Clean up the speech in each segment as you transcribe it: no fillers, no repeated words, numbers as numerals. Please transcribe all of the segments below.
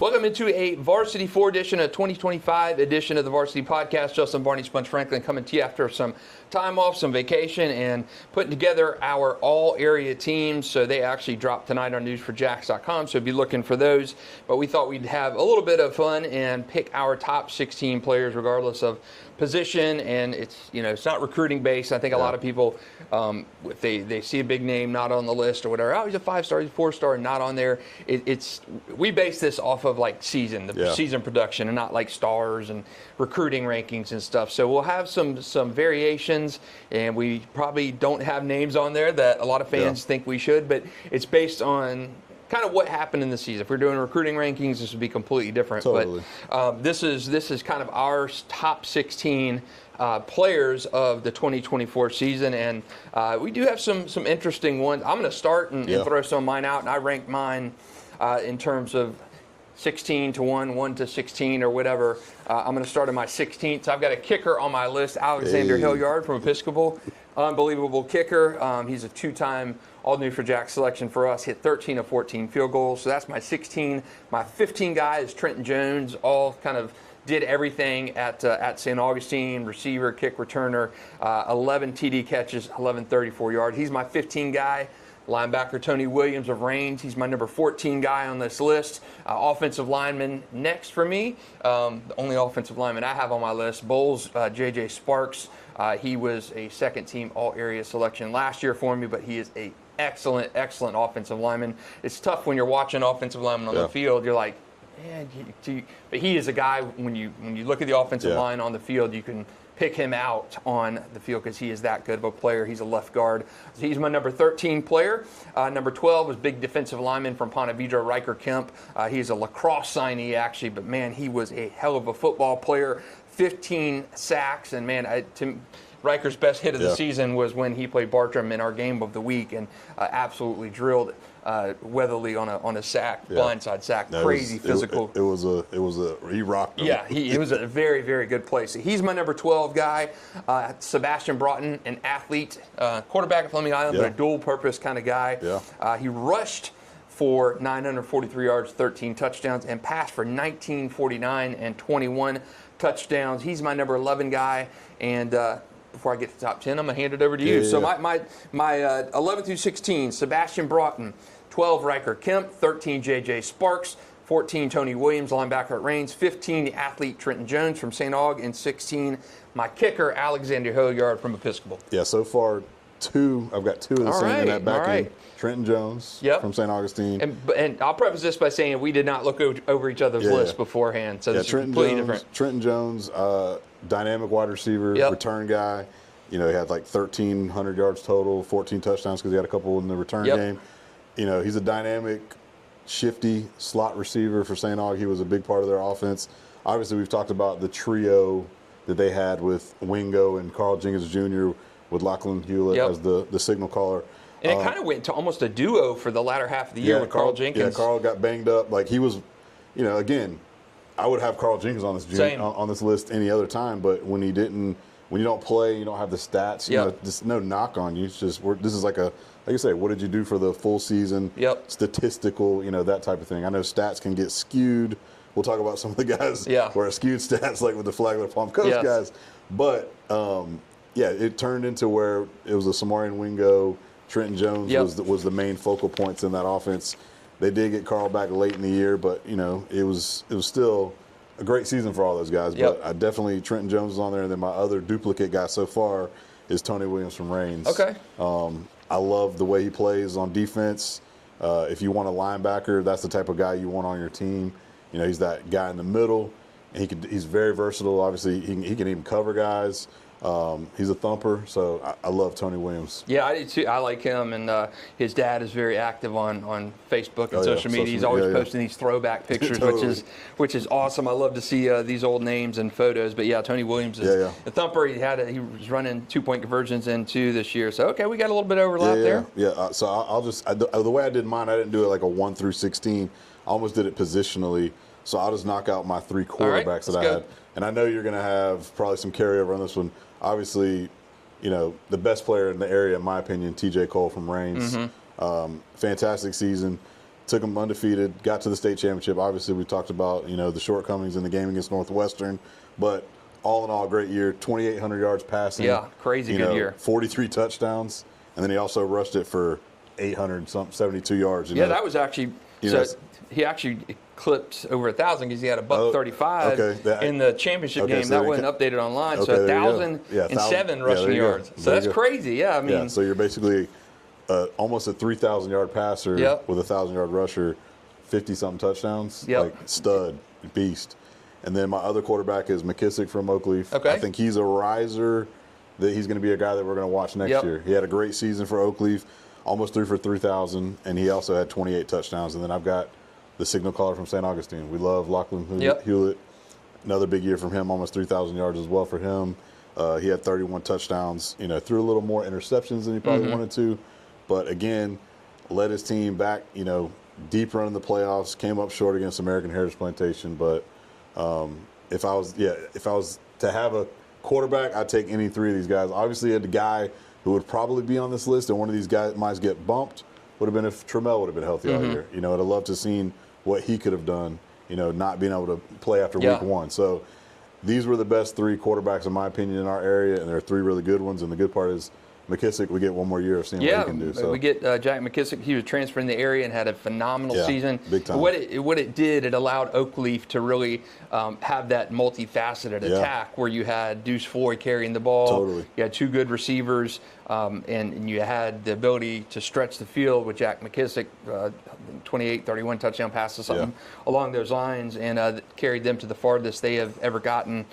Welcome into a Varsity 4 edition, a 2025 edition of the Varsity Podcast. Justin, Barney, Sponge Franklin coming to you after some time off, some vacation, and putting together our all-area teams. So they actually dropped tonight on newsforjacks.com, so be looking for those. But we thought we'd have a little bit of fun and pick our top 16 players regardless of position, and it's not recruiting based. I think a lot of people, if they see a big name not on the list or whatever, oh, he's a 5-star, he's a 4-star, not on there. We base this off of like season production, and not like stars and recruiting rankings and stuff. So we'll have some variations, and we probably don't have names on there that a lot of fans think we should, but it's based on kind of what happened in the season. If we're doing recruiting rankings, this would be completely different. Totally. But this is kind of our top 16 players of the 2024 season, and we do have some interesting ones. I'm going to start and throw some of mine out, and I ranked mine in terms of 16 to 1, 1 to 16, or whatever. I'm going to start at my 16th. So I've got a kicker on my list, Alexander Hilliard from Episcopal. Unbelievable kicker. He's a two-time All-New for Jack selection for us. Hit 13 of 14 field goals. So that's my 16. My 15 guy is Trenton Jones. All kind of did everything at St. Augustine. Receiver, kick returner, 11 TD catches, 1134 yards. He's my 15 guy. Linebacker Tony Williams of Rains. He's my number 14 guy on this list. Offensive lineman next for me. The only offensive lineman I have on my list, Bulls, J.J. Sparks. He was a second-team all-area selection last year for me, but he is a excellent offensive lineman. It's tough when you're watching offensive linemen on the field. You're like, man, but he is a guy, when you look at the offensive line on the field, you can pick him out on the field because he is that good of a player. He's a left guard. So he's my number 13 player. Number 12 is big defensive lineman from Ponte Vedra, Riker Kemp. He's a lacrosse signee, actually, but, man, he was a hell of a football player. 15 sacks, and, man, Riker's best hit of the season was when he played Bartram in our game of the week and absolutely drilled Weatherly on a sack, blindside sack, crazy physical. He rocked him. Yeah, it was a very, very good play. So he's my number 12 guy. Sebastian Broughton, an athlete, quarterback at Fleming Island, but a dual-purpose kind of guy. Yeah. He rushed for 943 yards, 13 touchdowns, and passed for 1949 and 21 touchdowns. He's my number 11 guy, and before I get to the top 10, I'm going to hand it over to you. So my 11 through 16, Sebastian Broughton, 12, Riker Kemp, 13, J.J. Sparks, 14, Tony Williams, linebacker at Rains, 15, the athlete Trenton Jones from St. Aug, and 16, my kicker, Alexander Hilliard from Episcopal. Yeah, so far, I've got two of the same in that back end. Trenton Jones from St. Augustine. And I'll preface this by saying we did not look over each other's list beforehand, so this is completely different. Trenton Jones, dynamic wide receiver, return guy. He had like 1,300 yards total, 14 touchdowns because he had a couple in the return game. He's a dynamic, shifty slot receiver for St. Aug. He was a big part of their offense. Obviously, we've talked about the trio that they had with Wingo and Carl Jenkins Jr., with Lachlan Hewlett as the signal caller. And it kind of went to almost a duo for the latter half of the year with Carl Jenkins. Yeah, Carl got banged up. Like, he was, again, I would have Carl Jenkins on this list any other time, but when you don't play, you don't have the stats, there's no knock on you. It's just, this is like you say, what did you do for the full season? Statistical, that type of thing. I know stats can get skewed. We'll talk about some of the guys where are skewed stats, like with the Flagler Palm Coast guys. But, it turned into where it was a Samarian Wingo. Trenton Jones was the main focal points in that offense. They did get Carl back late in the year, but it was still a great season for all those guys. But I definitely, Trenton Jones is on there, and then my other duplicate guy so far is Tony Williams from Rains. Okay. I love the way he plays on defense. If you want a linebacker, that's the type of guy you want on your team. He's that guy in the middle. And he's very versatile. Obviously, he can even cover guys. He's a thumper, so I love Tony Williams. Yeah, I do too. I like him, and his dad is very active on Facebook and social media. He's always posting these throwback pictures, which is awesome. I love to see these old names and photos. But Tony Williams is a thumper. He was running 2-point conversions into this year. So we got a little bit of overlap there. Yeah. So I'll just the way I did mine, I didn't do it like a 1 through 16. I almost did it positionally. So I'll just knock out my 3 quarterbacks that I had. And I know you're going to have probably some carryover on this one. Obviously, the best player in the area, in my opinion, TJ Cole from Rains. Fantastic season. took them undefeated, got to the state championship. Obviously, we talked about, the shortcomings in the game against Northwestern, but all in all, great year. 2,800 yards passing. Yeah, crazy good year. 43 touchdowns, and then he also rushed it for 872 yards. That was actually he actually clipped over 1,000 because he had a $135 in the championship game. So that wasn't updated online. So 1,007 rushing yards. So that's crazy. Yeah, I mean, so you're basically almost a 3,000-yard passer with a 1,000-yard rusher, 50-something touchdowns. Like stud, beast. And then my other quarterback is McKissick from Oakleaf. I think he's a riser. That he's going to be a guy that we're going to watch next year. He had a great season for Oakleaf, almost threw for 3,000, and he also had 28 touchdowns. And then I've got the signal caller from St. Augustine. We love Lachlan Hewlett. Another big year from him, almost 3,000 yards as well for him. He had 31 touchdowns. Threw a little more interceptions than he probably wanted to, but again, led his team back. Deep run in the playoffs. Came up short against American Heritage Plantation, but if I was to have a quarterback, I'd take any three of these guys. Obviously, the guy who would probably be on this list, and one of these guys might get bumped, would have been if Trammell would have been healthy all year. I'd have loved to have seen what he could have done, not being able to play after week one. So these were the best three quarterbacks, in my opinion, in our area, and there are three really good ones. And the good part is McKissick, we get one more year of seeing what he can do. So we get Jack McKissick. He was transferred in the area and had a phenomenal season. Big time. What it did, it allowed Oakleaf to really have that multifaceted attack where you had Deuce Floyd carrying the ball. Totally. You had two good receivers, and you had the ability to stretch the field with Jack McKissick, 28, 31 touchdown passes, something along those lines, and carried them to the farthest they have ever gotten.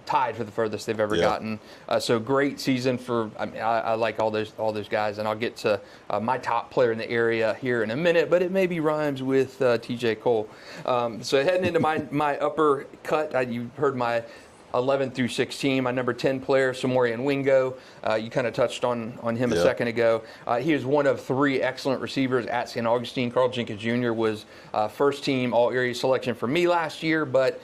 Tied for the furthest they've ever gotten. So great season for. I like all those guys, and I'll get to my top player in the area here in a minute. But it maybe rhymes with T.J. Cole. So heading into my upper cut, you heard my 11 through 16. My number 10 player, Samorian Wingo. You kind of touched on him a second ago. He is one of three excellent receivers at St. Augustine. Carl Jenkins Jr. was first team all-area selection for me last year, but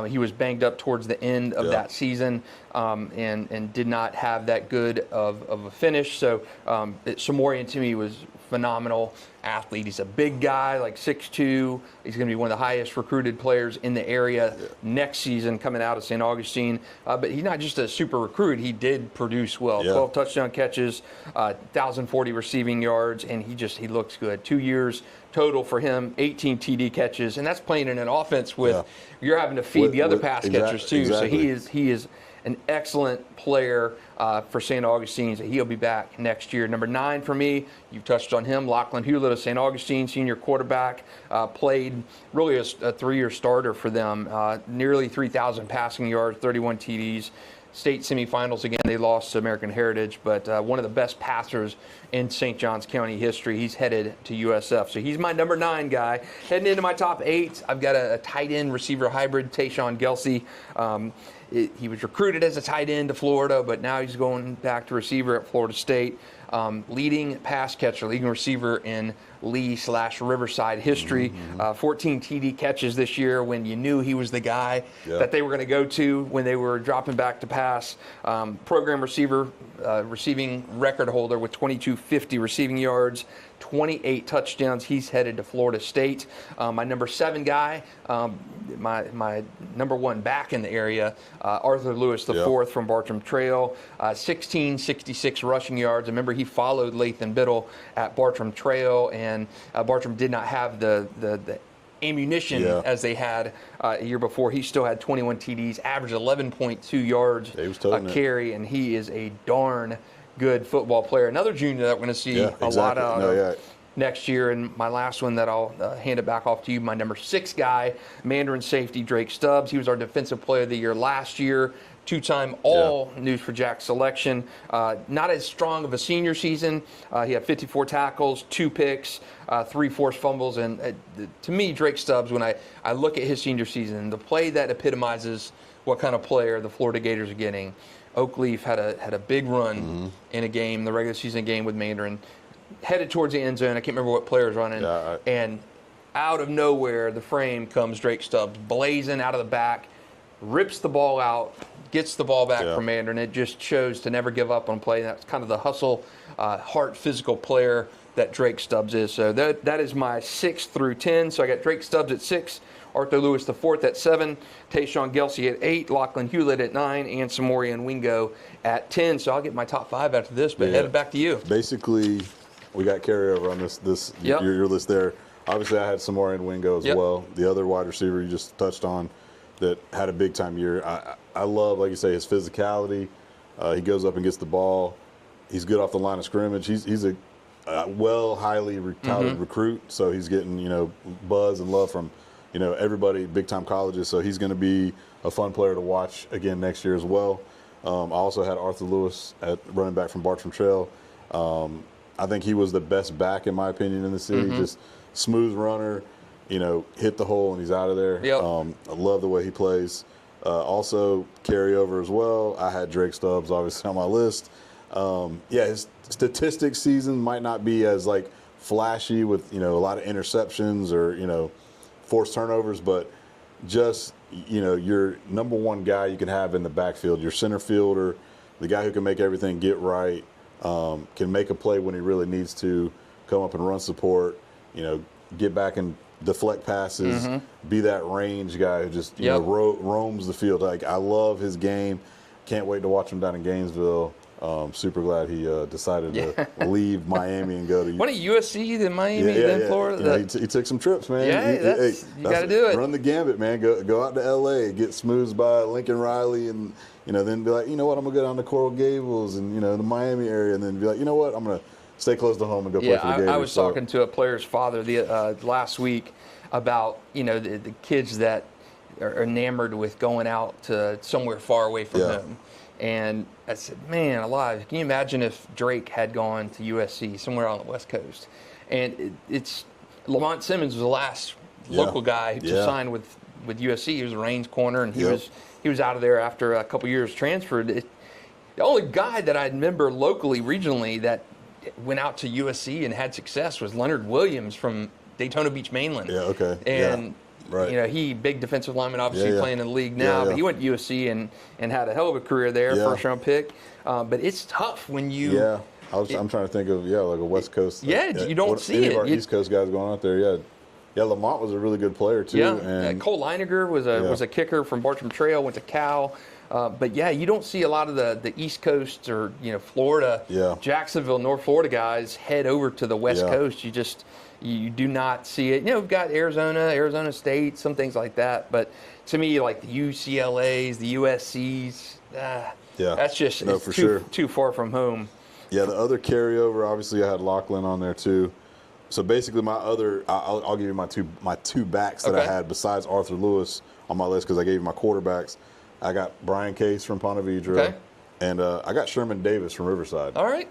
he was banged up towards the end of that season and did not have that good of a finish. So Samorian to me was phenomenal athlete. He's a big guy, like 6'2". He's going to be one of the highest recruited players in the area next season coming out of St. Augustine. But he's not just a super recruit. He did produce well. 12 touchdown catches, 1,040 receiving yards, and he looks good. 2 years total for him, 18 TD catches, and that's playing in an offense with you're having to feed the other pass catchers too. Exactly. So he is an excellent player for St. Augustine. So he'll be back next year. Number 9 for me, you've touched on him, Lachlan Hewlett of St. Augustine, senior quarterback, played really a 3-year starter for them, nearly 3,000 passing yards, 31 TDs. State semifinals again. They lost to American Heritage, but one of the best passers in St. Johns County history. He's headed to USF, so he's my number 9 guy. Heading into my top 8, I've got a tight end receiver hybrid, Tayshawn Gelsey. He was recruited as a tight end to Florida, but now he's going back to receiver at Florida State. Leading pass catcher, leading receiver in Lee/Riverside history. 14 TD catches this year when you knew he was the guy that they were going to go to when they were dropping back to pass. Program receiver, receiving record holder with 2,250 receiving yards, 28 touchdowns. He's headed to Florida State. My number 7 guy, my number 1 back in the area, Arthur Lewis IV from Bartram Trail, 1,666 rushing yards. Remember, he followed Lathan Biddle at Bartram Trail, and Bartram did not have the ammunition as they had a year before. He still had 21 TDs, averaged 11.2 yards a carry, and he is a darn good football player. Another junior that we're going to see a lot of next year. And my last one that I'll hand it back off to you, my number 6 guy, Mandarin safety Drake Stubbs. He was our defensive player of the year last year. 2-time all News for Jack selection. Not as strong of a senior season. He had 54 tackles, 2 picks, 3 forced fumbles. And to me, Drake Stubbs, when I look at his senior season, the play that epitomizes what kind of player the Florida Gators are getting. Oakleaf had a big run in a game, the regular season game with Mandarin, headed towards the end zone. I can't remember what player was running. And out of nowhere, the frame comes Drake Stubbs, blazing out of the back, rips the ball out, gets the ball back from Mandarin. It just shows to never give up on play. That's kind of the hustle, heart, physical player that Drake Stubbs is. So that is my 6 through 10. So I got Drake Stubbs at 6, Arthur Lewis IV at 7, Tayshawn Gelsey at 8, Lachlan Hewlett at 9, and Samorian Wingo at 10. So I'll get my top 5 after this, but headed back to you. Basically, we got carryover on this your list there. Obviously, I had Samorian Wingo as well. The other wide receiver you just touched on that had a big-time year. I love, like you say, his physicality. He goes up and gets the ball. He's good off the line of scrimmage. He's a highly touted recruit, so he's getting, buzz and love from, everybody, big-time colleges. So he's going to be a fun player to watch again next year as well. I also had Arthur Lewis at running back from Bartram Trail. I think he was the best back, in my opinion, in the city. Just smooth runner, hit the hole and he's out of there. I love the way he plays. Also, carryover as well. I had Drake Stubbs, obviously, on my list. His statistics season might not be as, flashy with, a lot of interceptions or, forced turnovers, but just, your number one guy you can have in the backfield, your center fielder, the guy who can make everything get right, can make a play when he really needs to, come up and run support, get back and deflect passes, be that range guy who just roams the field. I love his game. Can't wait to watch him down in Gainesville. Super glad he decided to leave Miami and go to USC, then Miami, then Florida. He took some trips, man. Yeah, you got to do it. Run the gambit, man. Go out to L.A., get smoothed by Lincoln Riley, and then be like, what, I'm gonna go down to Coral Gables and the Miami area, and then be like, what, I'm gonna stay close to home and go play for the Gators. I was talking to a player's father last week about the kids that are enamored with going out to somewhere far away from home. And I said, man, alive, can you imagine if Drake had gone to USC, somewhere on the West Coast? And it's Lamont Simmons was the last local guy to sign with USC. He was a Reigns corner, and he was out of there after a couple years transferred. The only guy that I remember locally, regionally, that went out to USC and had success was Leonard Williams from Daytona Beach, Mainland. And he big defensive lineman, obviously playing in the league now, but he went to USC and had a hell of a career there, first round pick. But it's tough when you. I'm trying to think of like a West Coast. You don't see it. Of our East Coast guys going out there. Lamont was a really good player too. And Cole Leiniger was a kicker from Bartram Trail, went to Cal. But you don't see a lot of the East Coast or Florida, Jacksonville, North Florida guys head over to the West Coast. You do not see it. We've got Arizona State, some things like that. But to me, like the UCLAs, the USCs, that's just too far from home. Yeah, the other carryover, obviously, I had Lachlan on there too. So basically, I'll give you my two backs that I had besides Arthur Lewis on my list because I gave you my quarterbacks. I got Brian Case from Ponte Vedra, and I got Sherman Davis from Riverside. All right.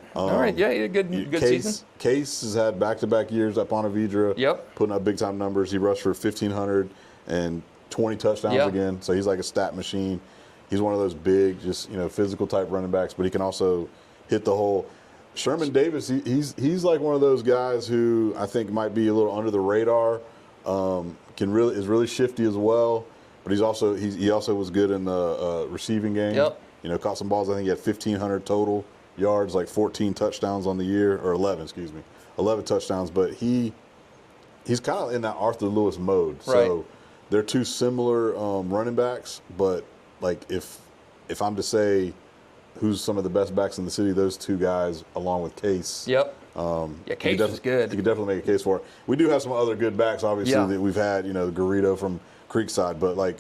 Yeah, he had a good season. Case has had back-to-back years at Ponte Vedra, putting up big-time numbers. He rushed for 1,500 and 20 touchdowns again, so he's like a stat machine. He's one of those big, just physical-type running backs, but he can also hit the hole. Sherman Davis, he's like one of those guys who I think might be a little under the radar. Is really shifty as well. But he also was good in the receiving game. Caught some balls. I think he had 1,500 total yards, like 14 touchdowns on the year, or 11 touchdowns. But he's kind of in that Arthur Lewis mode. So they're two similar running backs. But like if I'm to say who's some of the best backs in the city, those two guys along with Case. Case is good. You could definitely make a case for it. We do have some other good backs, obviously, that we've had. The Garrido from Creekside, but like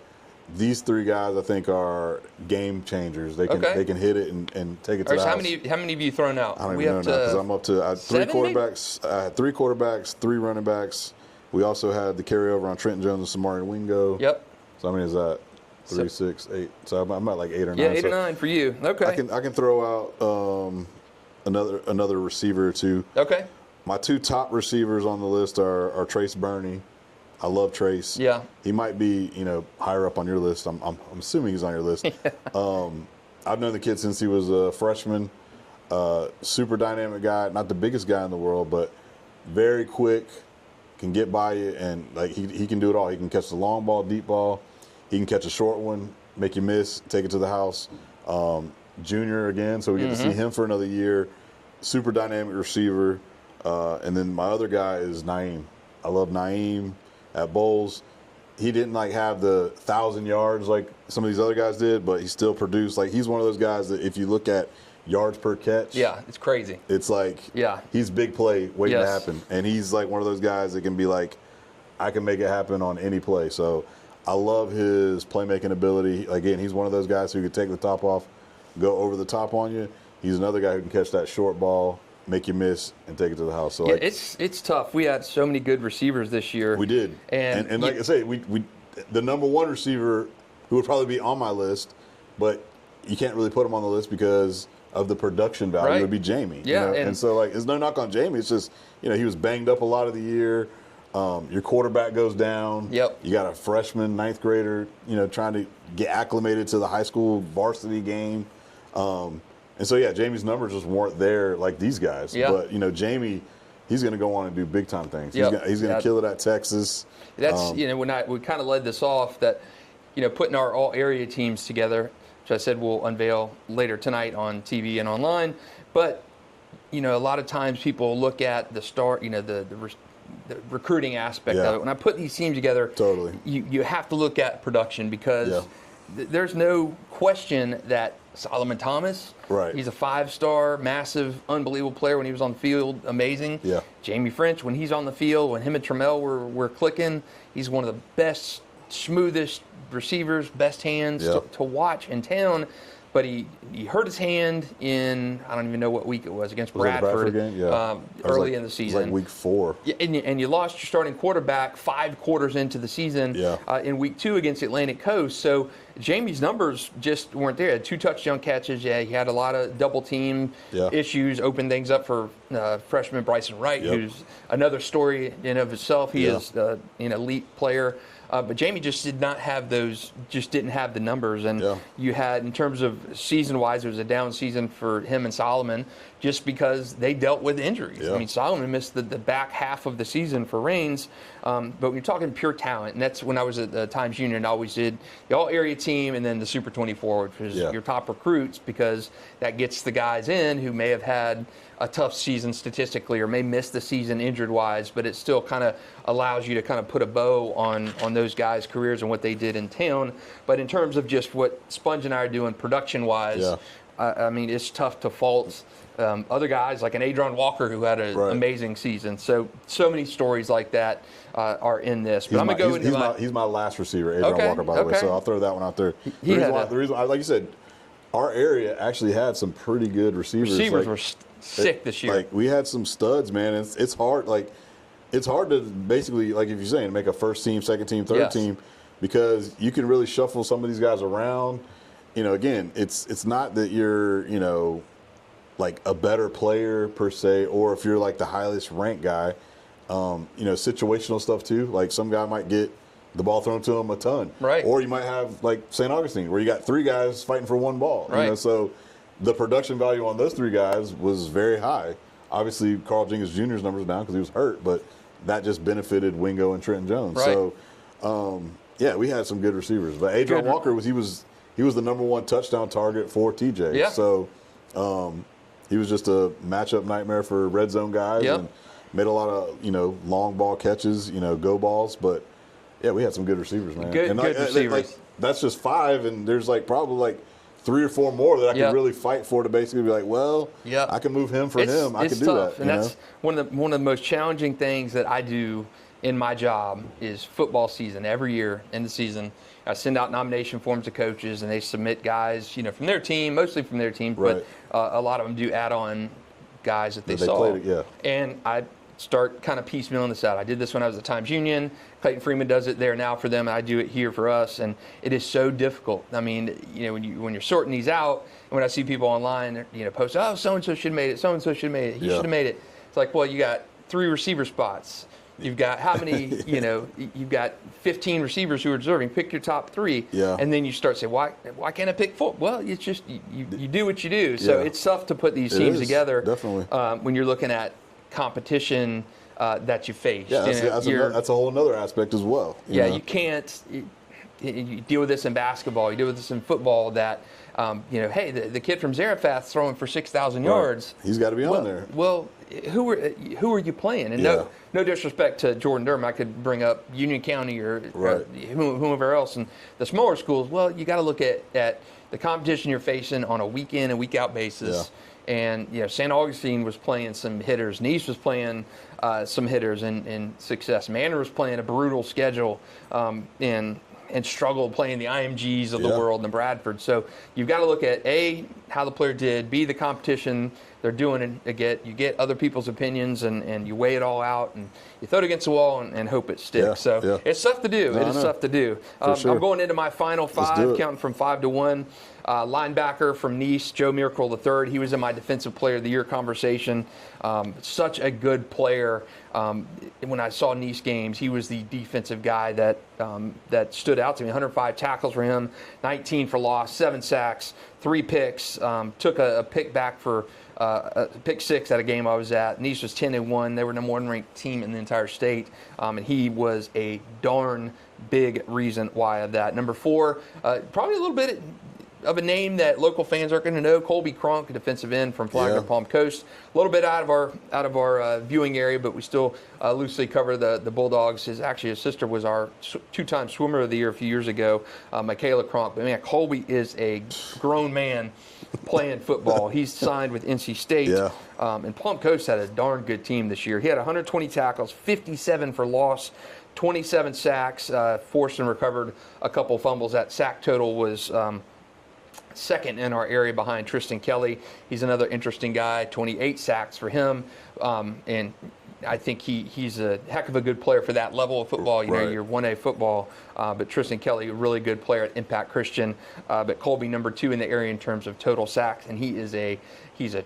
these three guys, I think are game changers. They can hit it and take it to the house. How many have you thrown out? I don't even know now because I'm up to three quarterbacks. I had three quarterbacks, three running backs. We also had the carryover on Trenton Jones and Samarian Wingo. So how many is that? 3, 6, 8. So I'm at like 8 or 9. Yeah, 8 or 9 for you. Okay. I can throw out another receiver or two. Okay. My two top receivers on the list are Trace Burney. I love Trace. He might be, higher up on your list. I'm assuming he's on your list. I've known the kid since he was a freshman. Super dynamic guy, not the biggest guy in the world, but very quick, can get by you, and like he can do it all. He can catch the long ball, deep ball. He can catch a short one, make you miss, take it to the house. Junior again, so we get to see him for another year. Super dynamic receiver. And then my other guy is Naeem. I love Naeem at Bowles. He didn't have the 1,000 yards like some of these other guys did, but he still produced. He's one of those guys that if you look at yards per catch, it's crazy. It's he's big play waiting to happen, and he's one of those guys that can be I can make it happen on any play. So I love his playmaking ability. Again, he's one of those guys who could take the top off, go over the top on you. He's another guy who can catch that short ball, make you miss, and take it to the house. So it's tough. We had so many good receivers this year. We did, and like I say, we the number one receiver who would probably be on my list, but you can't really put him on the list because of the production value would be Jamie. Yeah, and so it's no knock on Jamie. It's just he was banged up a lot of the year. Your quarterback goes down. Yep. You got a freshman, ninth grader, trying to get acclimated to the high school varsity game. And so, Jamie's numbers just weren't there like these guys. Yep. But, Jamie, he's going to go on and do big-time things. Yep. He's going to kill it at Texas. That's, when we kind of led this off that, putting our all-area teams together, which I said we'll unveil later tonight on TV and online. But, a lot of times people look at the start, the recruiting aspect of it. When I put these teams together, you have to look at production because there's no question that Solomon Thomas, he's a 5-star, massive, unbelievable player when he was on the field, amazing. Yeah. Jamie French, when he's on the field, when him and Trammell were clicking, he's one of the best, smoothest receivers, best hands to watch in town. But he hurt his hand in, I don't even know what week it was, against Bradford, game? Yeah. Early in the season. It was week 4. Yeah, and you lost your starting quarterback 5 quarters into the season in week 2 against Atlantic Coast. So Jamie's numbers just weren't there. He had 2 touchdown catches. Yeah, he had a lot of double team issues, opened things up for freshman Bryson Wright, who's another story in of itself. He is an elite player. But Jamie just did not have those, just didn't have the numbers. And you had, in terms of season-wise, it was a down season for him and Solomon just because they dealt with injuries. I mean, Solomon missed the back half of the season for Reigns. But when you're talking pure talent, and that's when I was at the Times Union, I always did the all-area team and then the Super 24, which was your top recruits, because that gets the guys in who may have had a tough season statistically or may miss the season injured-wise, but it still kind of allows you to kind of put a bow on those guys' careers and what they did in town. But in terms of just what Sponge and I are doing production-wise, I mean, it's tough to fault other guys like an Adron Walker who had an amazing season. So many stories like that are in this. But I'm going to go into he's my last receiver, Adron Walker, by the way, so I'll throw that one out there. The reason, like you said, our area actually had some pretty good receivers. Receivers were sick this year. We had some studs, man. It's hard. It's hard to basically, like if you're saying, make a first team, second team, third team, because you can really shuffle some of these guys around. Again, it's not that you're, a better player per se, or if you're the highest ranked guy. Situational stuff too. Like some guy might get the ball thrown to him a ton, or you might have St. Augustine, where you got 3 guys fighting for 1 ball. So the production value on those 3 guys was very high. Obviously, Carl Jenkins Jr.'s numbers down because he was hurt, but that just benefited Wingo and Trenton Jones. So, we had some good receivers. But Adron Walker he was the number 1 touchdown target for TJ. Yeah. So he was just a matchup nightmare for red zone guys and made a lot of long ball catches, go balls. But we had some good receivers, man. Good receivers. That's just 5, and there's probably 3 or 4 more that I could really fight for to basically be I can move him for him. I can do tough. that. And that's one of the most challenging things that I do in my job is football season. Every year in the season, I send out nomination forms to coaches, and they submit guys, from their team, mostly from their team, but a lot of them do add on guys that they saw. And I start kind of piecemealing this out. I did this when I was at Times Union. Clayton Freeman does it there now for them, and I do it here for us. And it is so difficult. I mean, when you're sorting these out, and when I see people online, post, oh, so-and-so should have made it, so-and-so should have made it, he should have made it. It's like, well, you got 3 receiver spots. You've got how many, you've got 15 receivers who are deserving. Pick your top 3. And then you start saying, why can't I pick 4? Well, it's just, you do what you do. So it's tough to put these teams together. Definitely. When you're looking at competition that you face. That's a whole other aspect as well. You can't. You deal with this in basketball. You deal with this in football. That hey, the kid from Zarephath's throwing for 6,000 yards. He's got to be on there. Well, who are you playing? And no disrespect to Jordan Durham, I could bring up Union County or whomever else. And the smaller schools, well, you got to look at the competition you're facing on a week in and week out basis. Yeah. And St. Augustine was playing some hitters. Nice was playing some hitters in success. Manor was playing a brutal schedule and struggled playing the IMGs of the world and Bradford. So you've got to look at A, how the player did, B, the competition they're doing it. You get other people's opinions and you weigh it all out and you throw it against the wall and hope it sticks. It's tough to do. It is tough to do. Sure. I'm going into my final 5, counting from 5 to 1. Linebacker from Nice, Joe Miracle III. He was in my Defensive Player of the Year conversation. Such a good player. When I saw Nice games, he was the defensive guy that stood out to me. 105 tackles for him, 19 for loss, 7 sacks, 3 picks. Took a pick back for a pick 6 at a game I was at. Nice was 10-1. They were the number 1 ranked team in the entire state, and he was a darn big reason why of that. Number 4, probably a little bit of a name that local fans aren't going to know. Colby Cronk, a defensive end from Flagler Palm Coast. A little bit out of our viewing area, but we still loosely cover the Bulldogs. His sister was our 2-time swimmer of the year a few years ago, Michaela Cronk. But man, Colby is a grown man playing football. He's signed with NC State. And Palm Coast had a darn good team this year. He had 120 tackles, 57 for loss, 27 sacks, forced and recovered a couple fumbles. That sack total was second in our area behind Tristan Kelly. He's another interesting guy, 28 sacks for him. And I think he's a heck of a good player for that level of football. You know, you're 1A football. But Tristan Kelly, a really good player at Impact Christian. But Colby, number 2 in the area in terms of total sacks. And he's a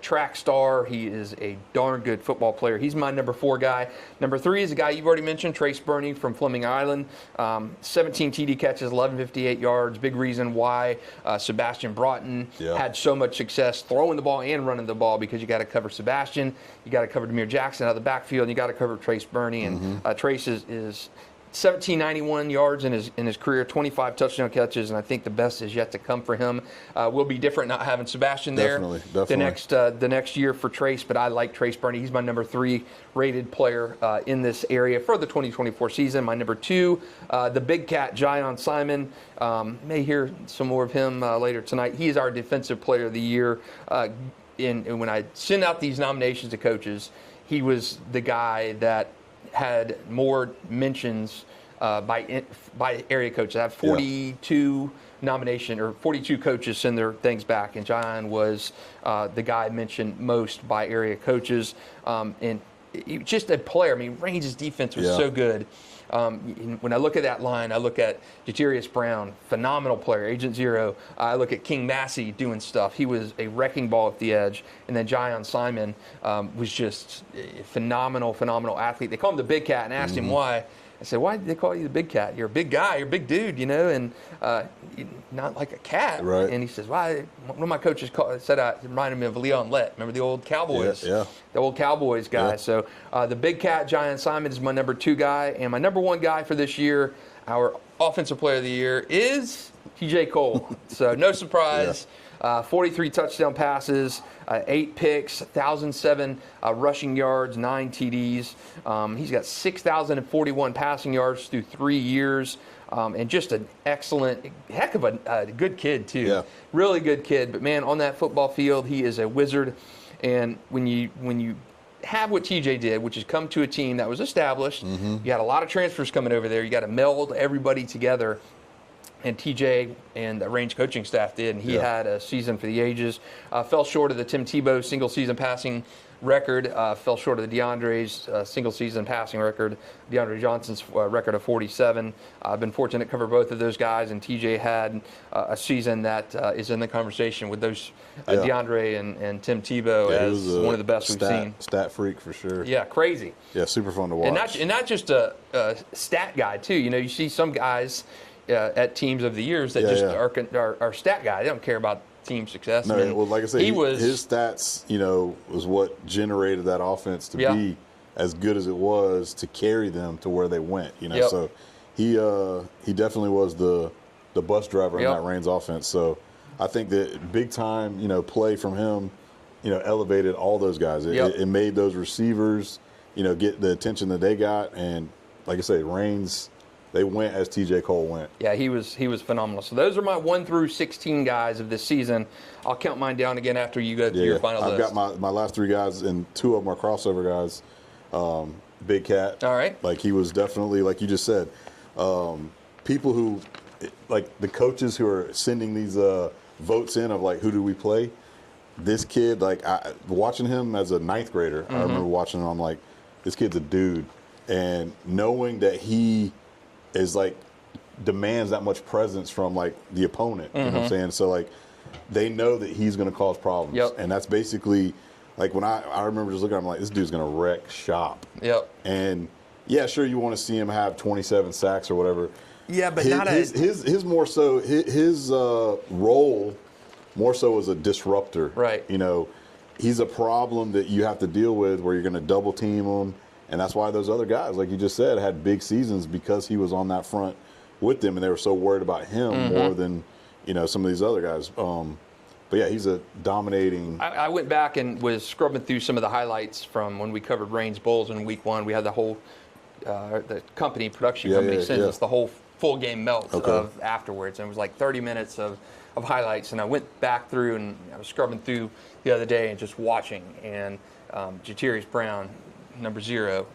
track star. He is a darn good football player. He's my number 4 guy. Number 3 is a guy you've already mentioned, Trace Burney from Fleming Island. 17 TD catches, 1158 yards. Big reason why Sebastian Broughton had so much success throwing the ball and running the ball, because you got to cover Sebastian, you got to cover Demir Jackson out of the backfield, and you got to cover Trace Burney. And Trace is 1791 yards in his career, 25 touchdown catches, and I think the best is yet to come for him. Will be different not having Sebastian there the next year for Trace, but I like Trace Burney. He's my number 3 rated player in this area for the 2024 season. My number 2, the big cat, Jion Simon. May hear some more of him later tonight. He is our Defensive Player of the Year. And when I send out these nominations to coaches, he was the guy that had more mentions by area coaches. I have 42 nomination, or 42 coaches send their things back, and John was the guy mentioned most by area coaches. And he was just a player. I mean, Range's defense was so good. When I look at that line, I look at Jatirius Brown, phenomenal player, Agent Zero. I look at King Massey doing stuff. He was a wrecking ball at the edge. And then Jion Simon was just a phenomenal athlete. They call him the Big Cat and asked him why. I said, why did they call you the Big Cat? You're a big guy. You're a big dude, you know, and not like a cat. Right. And he says, why? One of my coaches said it reminded me of Leon Lett. Remember the old Cowboys? The old Cowboys guy. Yeah. So the Big Cat, Jion Simon, is my number 2 guy. And my number 1 guy for this year, our Offensive Player of the Year, is TJ Cole. So no surprise. 43 touchdown passes, 8 picks, 1,007 rushing yards, 9 TDs. He's got 6,041 passing yards through 3 years, and just an excellent, heck of a good kid too. Yeah. Really good kid. But man, on that football field, he is a wizard. And when you have what TJ did, which is come to a team that was established, you got a lot of transfers coming over there. You got to meld everybody together. And TJ and the Range coaching staff did, and he had a season for the ages. Fell short of the Tim Tebow single-season passing record, fell short of the DeAndre's single-season passing record, DeAndre Johnson's record of 47. I've been fortunate to cover both of those guys, and TJ had a season that is in the conversation with those DeAndre and Tim Tebow as one of the best we've seen. Stat freak for sure. Yeah, crazy. Yeah, super fun to watch. And not just a stat guy, too. You know, you see some guys at teams of the years that are stat guy. They don't care about team success. No, well, like I said, his stats, you know, was what generated that offense to be as good as it was to carry them to where they went. You know, so he definitely was the bus driver in that Reigns offense. So I think that big time, you know, play from him elevated all those guys. It made those receivers, get the attention that they got. And like I say, Reigns, they went as TJ Cole went. Yeah, he was phenomenal. So those are my 1 through 16 guys of this season. I'll count mine down again after you go through your final list. I've got my last 3 guys, and 2 of them are crossover guys. Big Cat. All right. Like, he was definitely, like you just said, people who, like the coaches who are sending these votes in of, like, who do we play? This kid, like, watching him as a 9th grader, I remember watching him, I'm like, this kid's a dude. And knowing that he is, like, demands that much presence from, like, the opponent, you know what I'm saying? So, like, they know that he's going to cause problems. Yep. And that's basically, like, when I remember just looking at him like, this dude's going to wreck shop. Yep. And, yeah, sure, you want to see him have 27 sacks or whatever. Yeah, but his more so, his role more so as a disruptor. Right. He's a problem that you have to deal with where you're going to double team him. And that's why those other guys, like you just said, had big seasons because he was on that front with them, and they were so worried about him more than, some of these other guys. But, yeah, he's a dominating. I went back and was scrubbing through some of the highlights from when we covered Reigns Bulls in week 1. We had the whole the production company sends us the whole full game melt of afterwards. And it was like 30 minutes of highlights. And I went back through and I was scrubbing through the other day and just watching. And Jatarius Brown, number 0,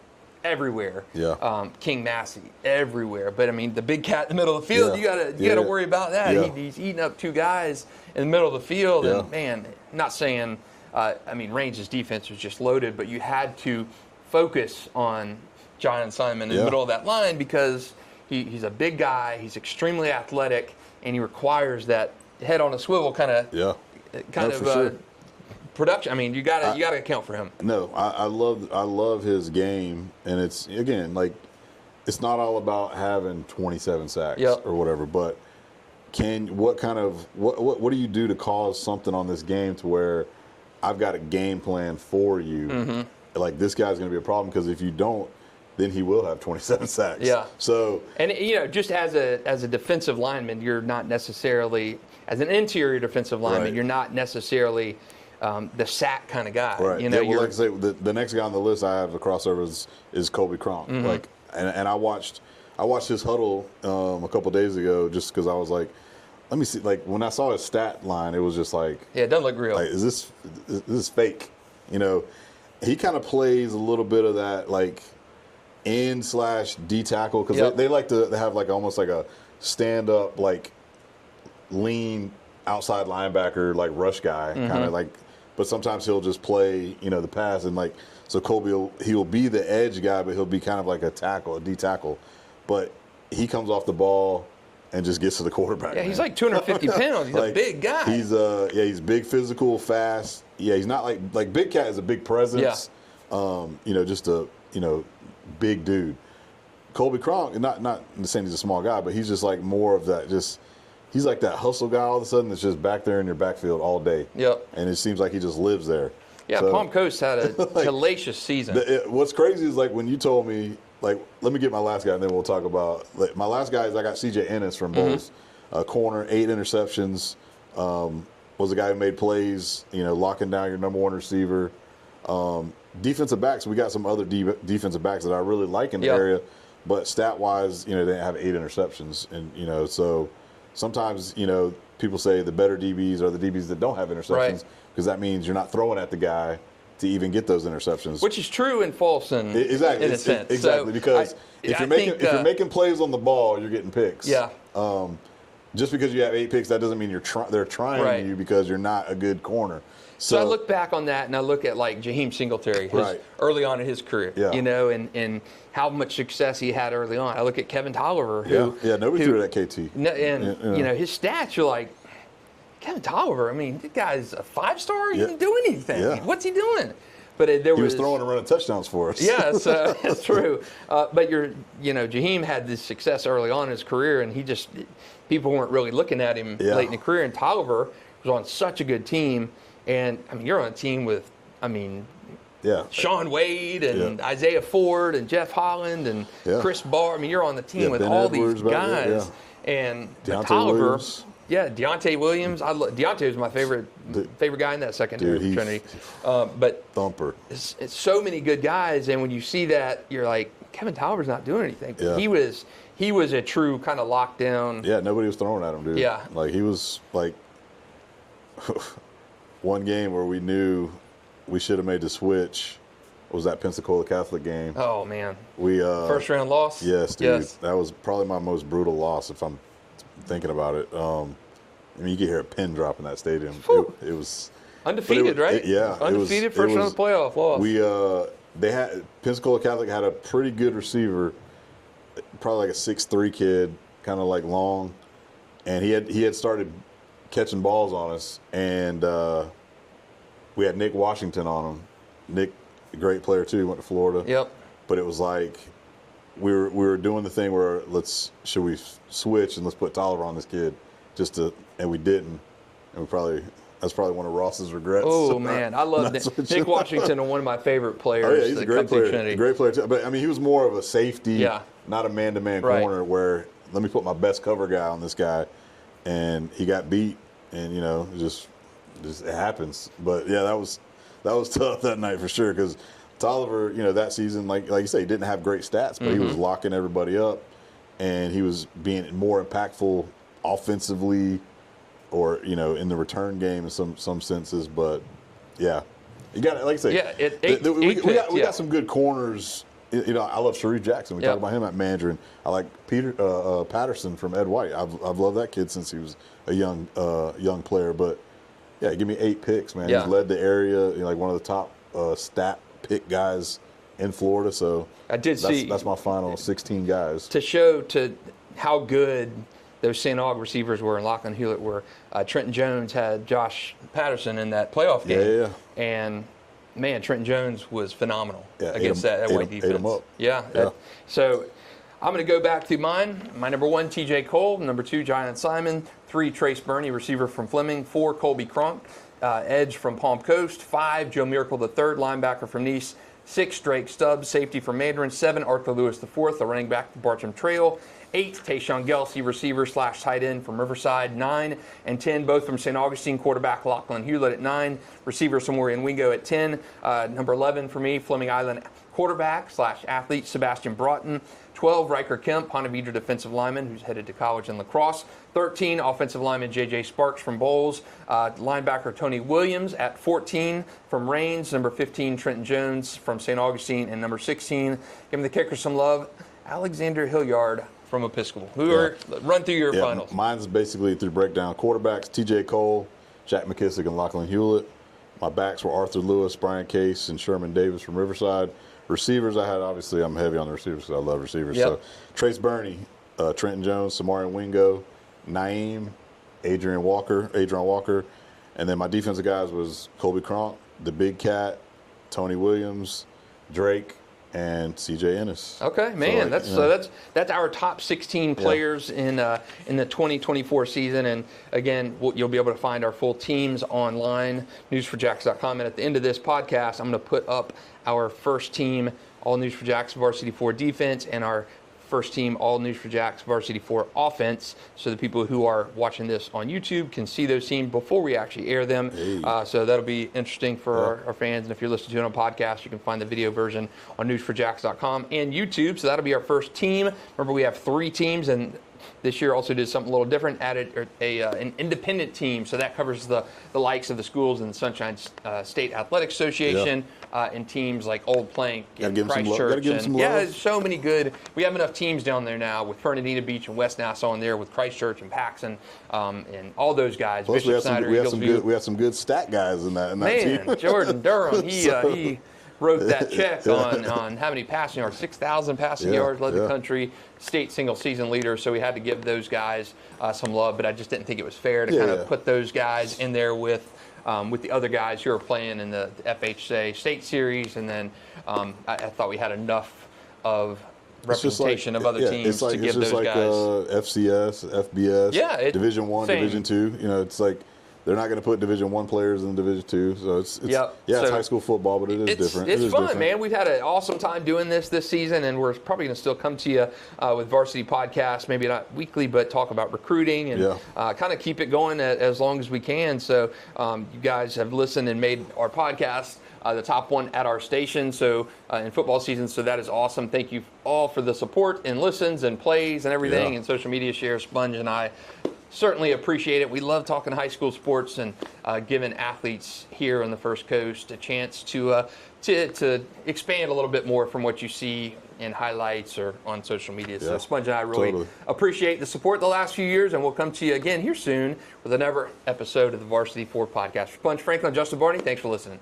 everywhere. Yeah. King Massey, everywhere. But I mean, the big cat in the middle of the field, you gotta worry about that. Yeah. He's eating up 2 guys in the middle of the field. Yeah. And man, not saying, Reigns' defense was just loaded, but you had to focus on John Simon in the middle of that line because he's a big guy, he's extremely athletic, and he requires that head on a swivel kind of production. I mean, you gotta account for him. No, I love his game, and it's, again, like, it's not all about having 27 sacks or whatever, but what do you do to cause something on this game to where I've got a game plan for you? Like, this guy's going to be a problem, because if you don't, then he will have 27 sacks. Yeah. So, and just as a defensive lineman, you're not necessarily, as an interior defensive lineman, you're not necessarily the sack kind of guy. Right. Like I say, the next guy on the list I have the crossover is Colby Cronk. Like, and I watched his huddle a couple days ago just because I was like, let me see. Like, when I saw his stat line, it was just like, it doesn't look real. Like, is this fake? He kind of plays a little bit of that, like, end/D tackle, because they like to have, like, almost like a stand up, like, lean outside linebacker, like, rush guy kind of like. But sometimes he'll just play, the pass, and, like, so Colby he'll be the edge guy, but he'll be kind of like a D tackle. But he comes off the ball and just gets to the quarterback. Yeah, he's like 250 pounds. He's like, a big guy. He's big, physical, fast. Yeah, he's not like Big Cat is a big presence. Yeah. Just a big dude. Colby Cronk, not saying he's a small guy, but he's just like more of that. He's like that hustle guy all of a sudden that's just back there in your backfield all day. Yep. And it seems like he just lives there. Yeah, so, Palm Coast had a hellacious season. What's crazy is, like, when you told me, like, let me get my last guy and then we'll talk about, like, my last guy is I got CJ Ennis from Bulls, corner, 8 interceptions, was a guy who made plays, locking down your number 1 receiver. Defensive backs, we got some other defensive backs that I really like in the area, but stat-wise, they didn't have 8 interceptions. And, so sometimes, people say the better DBs are the DBs that don't have interceptions, because that means you're not throwing at the guy to even get those interceptions. Which is true and false in a sense. Exactly, so because if you're making plays on the ball, you're getting picks. Yeah. Just because you have 8 picks, that doesn't mean they're trying you because you're not a good corner. So I look back on that and I look at, like, Jaheim Singletary early on in his career, and how much success he had early on. I look at Kevin Tolliver, nobody threw it at KT. His stats are like, Kevin Tolliver, I mean, this guy's a 5-star. He didn't do anything. Yeah. What's he doing? But he was throwing and running touchdowns for us. Yes, that's true. But Jaheim had this success early on in his career, and people weren't really looking at him late in the career. And Tolliver was on such a good team. And, I mean, you're on a team with, Sean Wade and Isaiah Ford and Jeff Holland and Chris Barr. I mean, you're on the team with Ben all Edwards, these guys. And Tolliver, Yeah, Deontay Williams. Deontay was my favorite guy in that secondary for Trinity. But thumper. It's so many good guys, and when you see that, you're like, Kevin Tolliver's not doing anything. But he was a true kind of lockdown. Yeah, nobody was throwing at him, dude. Yeah, like he was like one game where we knew we should have made the switch. Was that Pensacola Catholic game? Oh man, we first round loss. Yes, dude. Yes. That was probably my most brutal loss if I'm thinking about it. I mean, you could hear a pin drop in that stadium. It was undefeated, right? Yeah, undefeated. First round of the playoff loss. They had Pensacola Catholic had a pretty good receiver, probably like a 6'3" kid, kind of like long, and he had started catching balls on us, and we had Nick Washington on him. Nick, a great player too, he went to Florida. Yep. But it was like we were doing the thing where should we switch and let's put Tolliver on this kid, and we didn't, and that's probably one of Ross's regrets. Oh man, I love Nick Washington, one of my favorite players. Oh yeah, he's a great player. Great player too. But I mean, he was more of a safety, not a man-to-man corner. Where let me put my best cover guy on this guy, and he got beat, and just it happens. But yeah, that was tough that night for sure because Tolliver, that season, like you say, he didn't have great stats, but he was locking everybody up, and he was being more impactful offensively, or in the return game in some senses. But yeah, you got, like I say, we got some good corners. I love Sharif Jackson. We talked about him at manager, and I like Peter Patterson from Ed White. I've loved that kid since he was a young player. But yeah, give me 8 picks, man. He's led the area, like one of the top stat pick guys in Florida. So I did see that's my final 16 guys to show to how good those St. Aug receivers were and Lachlan Hewlett were. Trenton Jones had Josh Patterson in in that playoff game. Yeah. And man, Trenton Jones was phenomenal against that white defense. Ate him up. Yeah. So I'm going to go back to mine. My number 1, TJ Cole. Number 2, Jalen Simon. 3, Trace Burney, receiver from Fleming. 4, Colby Cronk, edge from Palm Coast. 5, Joe Miracle III, linebacker from Nice. 6, Drake Stubbs, safety from Mandarin. 7, Arthur Lewis IV, the running back from Bartram Trail. 8, Tayshawn Gelsey, receiver / tight end from Riverside. 9 and 10, both from St. Augustine, quarterback Lachlan Hewlett at 9, receiver somewhere in Wingo at 10. Number 11 for me, Fleming Island quarterback / athlete Sebastian Broughton. 12, Riker Kemp, Ponte Vedra defensive lineman who's headed to college in lacrosse. 13, offensive lineman J.J. Sparks from Bowles. Linebacker Tony Williams at 14 from Rains. Number 15, Trenton Jones from St. Augustine. And number 16, give him the kicker some love, Alexander Hilliard from Episcopal. Run through your finals. Mine's basically through breakdown. Quarterbacks, TJ Cole, Jack McKissick, and Lachlan Hewlett. My backs were Arthur Lewis, Brian Case, and Sherman Davis from Riverside. Receivers, I'm heavy on the receivers because I love receivers. Yep. So Trace Burney, Trenton Jones, Samarian Wingo, Naeem, Adrian Walker. And then my defensive guys was Colby Cronk, the Big Cat, Tony Williams, Drake, and CJ Ennis. Okay, man, that's our top 16 players in the 2024 season. And again, you'll be able to find our full teams online, news4jacks.com. And at the end of this podcast, I'm going to put up our first team, all News for Jacks Varsity 4 defense, and our first team, all News for Jacks Varsity 4 offense, so the people who are watching this on YouTube can see those teams before we actually air them. Hey. So that'll be interesting for our fans. And if you're listening to it on podcast, you can find the video version on news4jacks.com and YouTube. So that'll be our first team. Remember, we have 3 teams, and this year also did something a little different, added an independent team. So that covers the likes of the schools and the Sunshine State Athletic Association and teams like Old Plank and Christchurch. There's so many good. We have enough teams down there now with Fernandina Beach and West Nassau in there with Christchurch and Paxson and all those guys. Plus Bishop Snyder, we have some good stat guys in that team. Man, Jordan Durham, he wrote that check on how many passing yards, 6,000 passing yards, led the country, state single season leader. So we had to give those guys some love, but I just didn't think it was fair to kind of put those guys in there with the other guys who are playing in the FHA State Series. And then I thought we had enough of representation of other teams to give those guys. FCS, FBS, Division I, Division II. It's like They're not going to put Division I players in Division II. So it's so it's high school football, but it is different. It's fun, different. man. We've had an awesome time doing this season, and we're probably going to still come to you with Varsity Podcast, maybe not weekly, but talk about recruiting and kind of keep it going as long as we can. So you guys have listened and made our podcast the top one at our station, so in football season, so that is awesome. Thank you all for the support and listens and plays and everything, and social media shares. Sponge and I certainly appreciate it. We love talking high school sports and giving athletes here on the First Coast a chance to expand a little bit more from what you see in highlights or on social media. So Sponge and I really appreciate the support the last few years, and we'll come to you again here soon with another episode of the Varsity 4 podcast. Sponge Franklin, Justin Barney, thanks for listening.